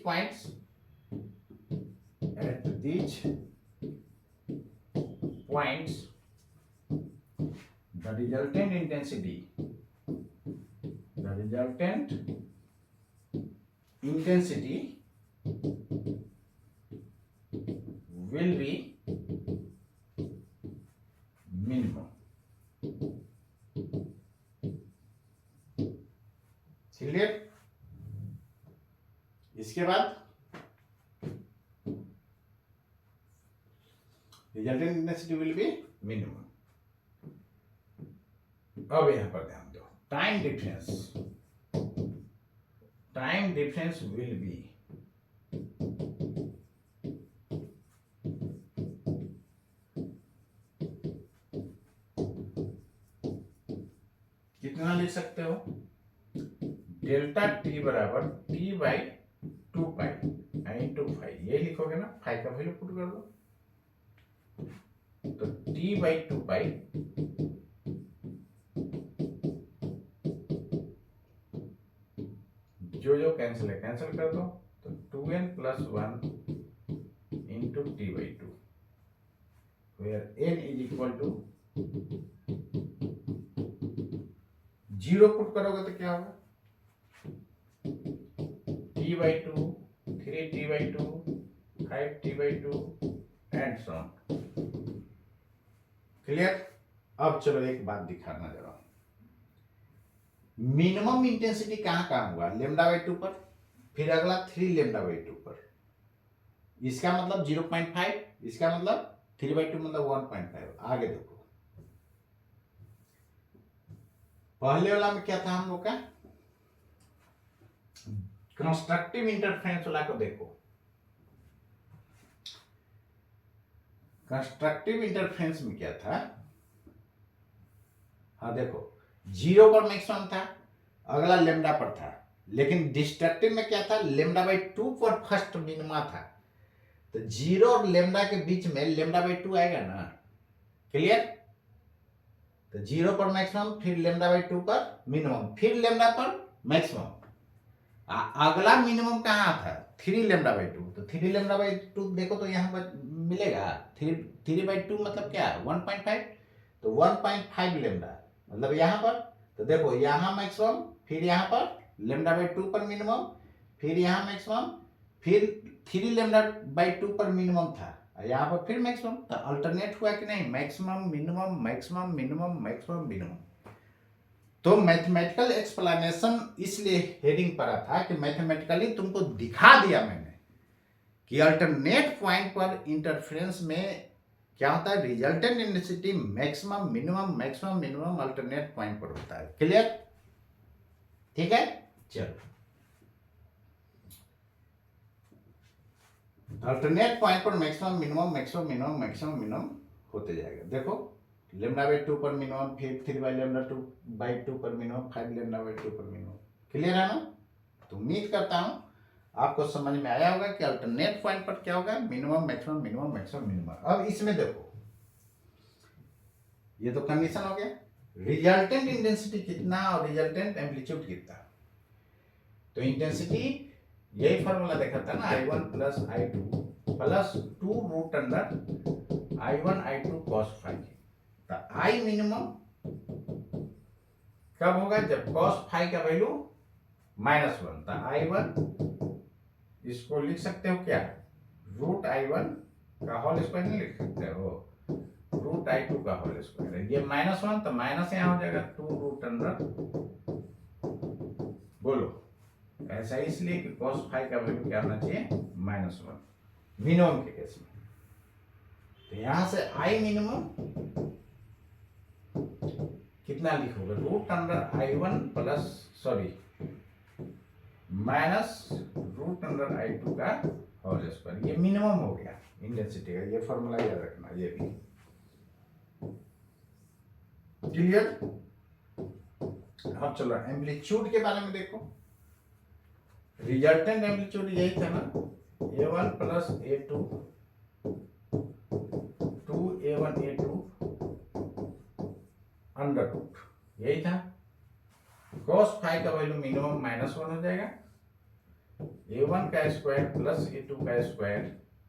[SPEAKER 1] points, the resultant intensity will be minimum. Clear? इसके बाद resultant intensity will be minimum. अब यहां पर ध्यान दो, टाइम डिफरेंस विल बी, कितना लिख सकते हो? डेल्टा टी बराबर टी बाई 2 पाई इंटू 5. ये लिखोगे ना, 5 का वैल्यू पुट कर दो तो टी बाई 2 पाई जो कैंसिल है कैंसिल कर दो तो 2n plus 1 into T by 2, where n is equal to zero put करोगे तो क्या होगा, t/2, 3t/2, 5t/2 and so on. Clear. अब चलो एक बात दिखाना जरा, मिनिमम इंटेंसिटी कहां कहां हुआ, λ/2 पर, फिर अगला 3λ/2 पर, इसका मतलब 0.5, इसका मतलब 3/2 मतलब 1.5। आगे देखो, पहले वाला में क्या था हम लोग का, कंस्ट्रक्टिव इंटरफेरेंस वाला को देखो, कंस्ट्रक्टिव इंटरफेरेंस में क्या था, हाँ देखो, 0 पर मैक्सिमम था, अगला लेमडा पर था, लेकिन डिस्ट्रक्टिव में क्या था, λ/2 पर फर्स्ट मिनिमा था, तो 0 और लेमडा के बीच में λ/2 आएगा ना। क्लियर। तो 0 पर मैक्सिमम, फिर λ/2 पर मिनिमम, फिर लेमडा पर मैक्सिमम। अगला मिनिमम कहाँ था, 3λ/2, तो 3λ/2 देखो तो यहाँ पर मिलेगा 3/2 मतलब क्या, 1.5, तो 1.5 लेमडा मतलब यहाँ पर, तो देखो यहाँ मैक्सिमम, फिर यहाँ पर λ/2 पर मिनिमम, फिर यहाँ मैक्सिमम, फिर 3λ/2 पर मिनिमम था, यहाँ पर फिर मैक्सिमम, तो अल्टरनेट हुआ कि नहीं, maximum minimum maximum minimum maximum minimum. तो मैथमेटिकल एक्सप्लेनेशन इसलिए हेडिंग पड़ा था कि मैथमेटिकली तुमको दिखा दिया मैंने कि अल्टरनेट पॉइंट पर इंटरफेरेंस में क्या होता है, resultant intensity maximum minimum maximum minimum alternate point पर होता है। क्लियर। ठीक है। चलो, अल्टरनेट पॉइंट पर maximum minimum maximum minimum maximum minimum होते जाएगा। देखो λ/2 पर मिनिमम, फिर 3/2 पर मिनिमम, 5λ/2 पर मिनिमम। क्लियर है ना। तो उम्मीद करता हूं आपको समझ में आया होगा कि अल्टरनेट पॉइंट पर क्या होगा, minimum maximum minimum maximum minimum. अब इसमें देखो, ये तो कंडीशन हो गया, रिजल्टेंट इंटेंसिटी कितना और रिजल्टेंट एम्पलीट्यूड कितना। तो इंटेंसिटी यही फॉर्मूला देखा था ना, I1 plus I2 plus 2 root under I1 I2 cos phi। तो I मिनिमम कब होगा, जब cos phi का वैल्यू -1। तो I1 इसको लिख सकते हो क्या, रूट I1 का होल स्क्वायर नहीं लिख सकते हो, रूट I2 का होल स्क्वायर है। ये -1 तो माइनस यहाँ हो जाएगा 2 रूट अंडर, बोलो ऐसा इसलिए कि cos phi का वैल्यू क्या होना चाहिए, -1 मिनिमम के केस में। तो यहां से I मिनिमम कितना लिखोगे, root under I1 plus sorry minus root under I2 का होल स्क्वायर। ये मिनिमम हो गया इंटेंसिटी का, ये फॉर्मूला याद रखना। ये भी क्लियर। अब चलो एम्पलीट्यूड के बारे में देखो, रिजल्टेंट एम्पलीट्यूड यही था ना, A1 plus A2 2A1 A2 under root, यही था। cos phi का वैल्यू मिनिमम -1 हो जाएगा, A1 का स्क्वायर प्लस A2 का स्क्वायर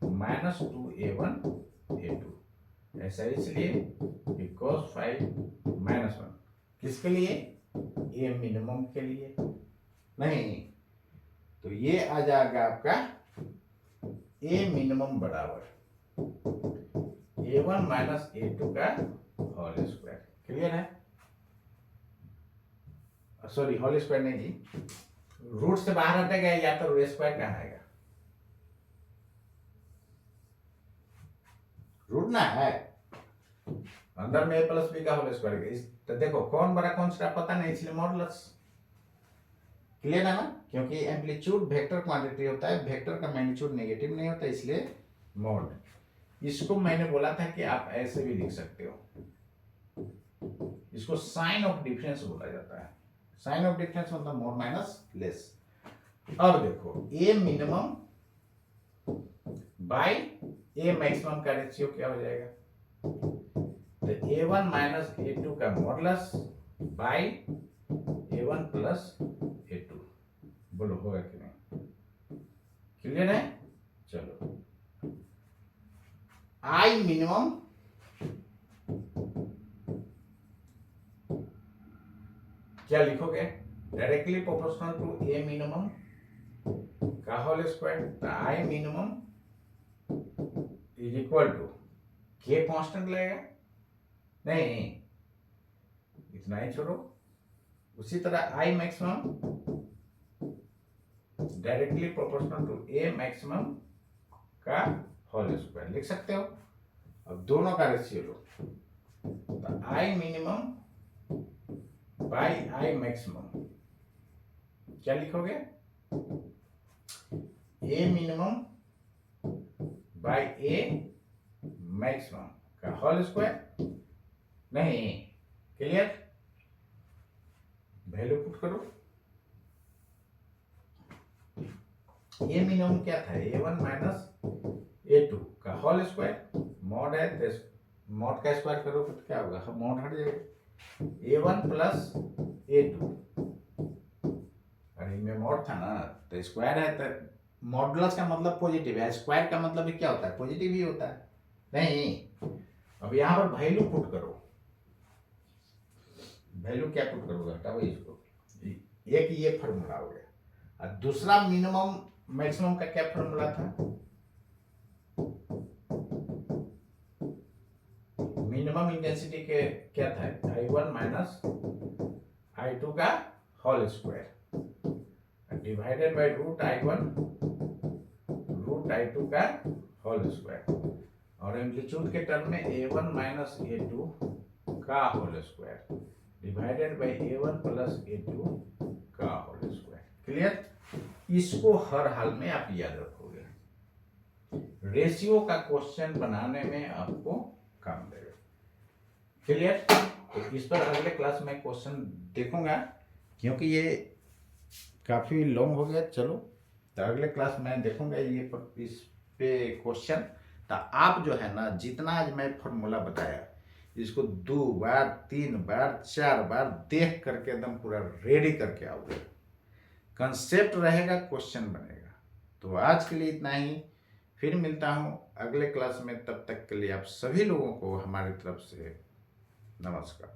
[SPEAKER 1] -2A1 A2। ऐसा इसलिए कि cos phi -1 किसके लिए, A मिनिमम के लिए नहीं। तो ये आ जाएगा आपका A मिनिमम बराबर A1 माइनस A2 का होल स्क्वायर। क्लियर है। सॉरी होल स्क्वायर नहीं जी, रूट से बाहर हटेगा या तो रूट स्क्वायर कहाँ आएगा, रूट ना है अंदर में a प्लस बी का होल स्क्वायर। तो देखो कौन बड़ा कौन सा पता नहीं, इसलिए मॉडुलस। क्लियर है ना, क्योंकि एम्पलीट्यूड वेक्टर क्वांटिटी होता है, वेक्टर का मैग्नीट्यूड नेगेटिव नहीं होता, इसलिए मॉड। इसको मैंने बोला था कि आप ऐसे भी लिख सकते हो, इसको साइन ऑफ डिफरेंस बोला जाता है। साइन ऑफ डिफरेंस मतलब मोर माइनस लेस। अब देखो A minimum by A maximum का रेशियो क्या हो जाएगा, तो A1 माइनस A2 का modulus bye A1 plus A2। बोलो होगा कि नहीं, क्लियर है। चलो I मिनिमम क्या लिखोगे? Directly proportional to A minimum का whole square. I minimum is equal to K constant लगेगा, नहीं इतना ही छोड़ो। उसी तरह I maximum directly proportional to A maximum का होल स्क्वायर लिख सकते हो। अब दोनों का रेशियो लो, तो I minimum by I maximum क्या लिखोगे? A minimum by A maximum का होल स्क्वायर। नहीं, क्लियर? वैल्यू पुट करो। ए मिनिमम क्या था? A1 माइनस A2 का होल स्क्वायर। मॉड है तो मॉड का स्क्वायर करो तो क्या होगा? मॉड हट जाएगा। A1 प्लस A2, अरे इनमें मॉड था ना, तो स्क्वायर है तो मॉडुलस का मतलब पॉजिटिव है, स्क्वायर का मतलब भी क्या होता है? पॉजिटिव ही होता है। नहीं, अब यहाँ पर वैल्यू पुट करो। वैल्यू क्या पुट करोगे? हटाओ इसको। एक ये फॉर्मूला हो गया, और दूसरा मिनिमम मैक्सिमम का क्या फॉर्मूला था? मिनिमम इंटेंसिटी के क्या था? I1 माइनस I2 का whole square divided by root I1 root I2 का होल स्क्वायर, और एम्पलीट्यूड के टर्म में A1 माइनस A2 का whole square divided by A1 plus A2 का होल स्क्वायर। क्लियर? इसको हर हाल में आप याद रखोगे, रेशियो का क्वेश्चन बनाने में आपको काम देगा। क्लियर? तो इस पर अगले क्लास में क्वेश्चन देखूंगा, क्योंकि ये काफ़ी लॉन्ग हो गया। चलो, तो अगले क्लास में देखूंगा ये पर इस पे क्वेश्चन। तो आप जो है ना, जितना आज मैं फॉर्मूला बताया, इसको 2 बार 3 बार 4 बार देख करके एकदम पूरा रेडी करके आओगे। कंसेप्ट रहेगा, क्वेश्चन बनेगा। तो आज के लिए इतना ही, फिर मिलता हूँ अगले क्लास में। तब तक के लिए आप सभी लोगों को हमारी तरफ से नमस्कार।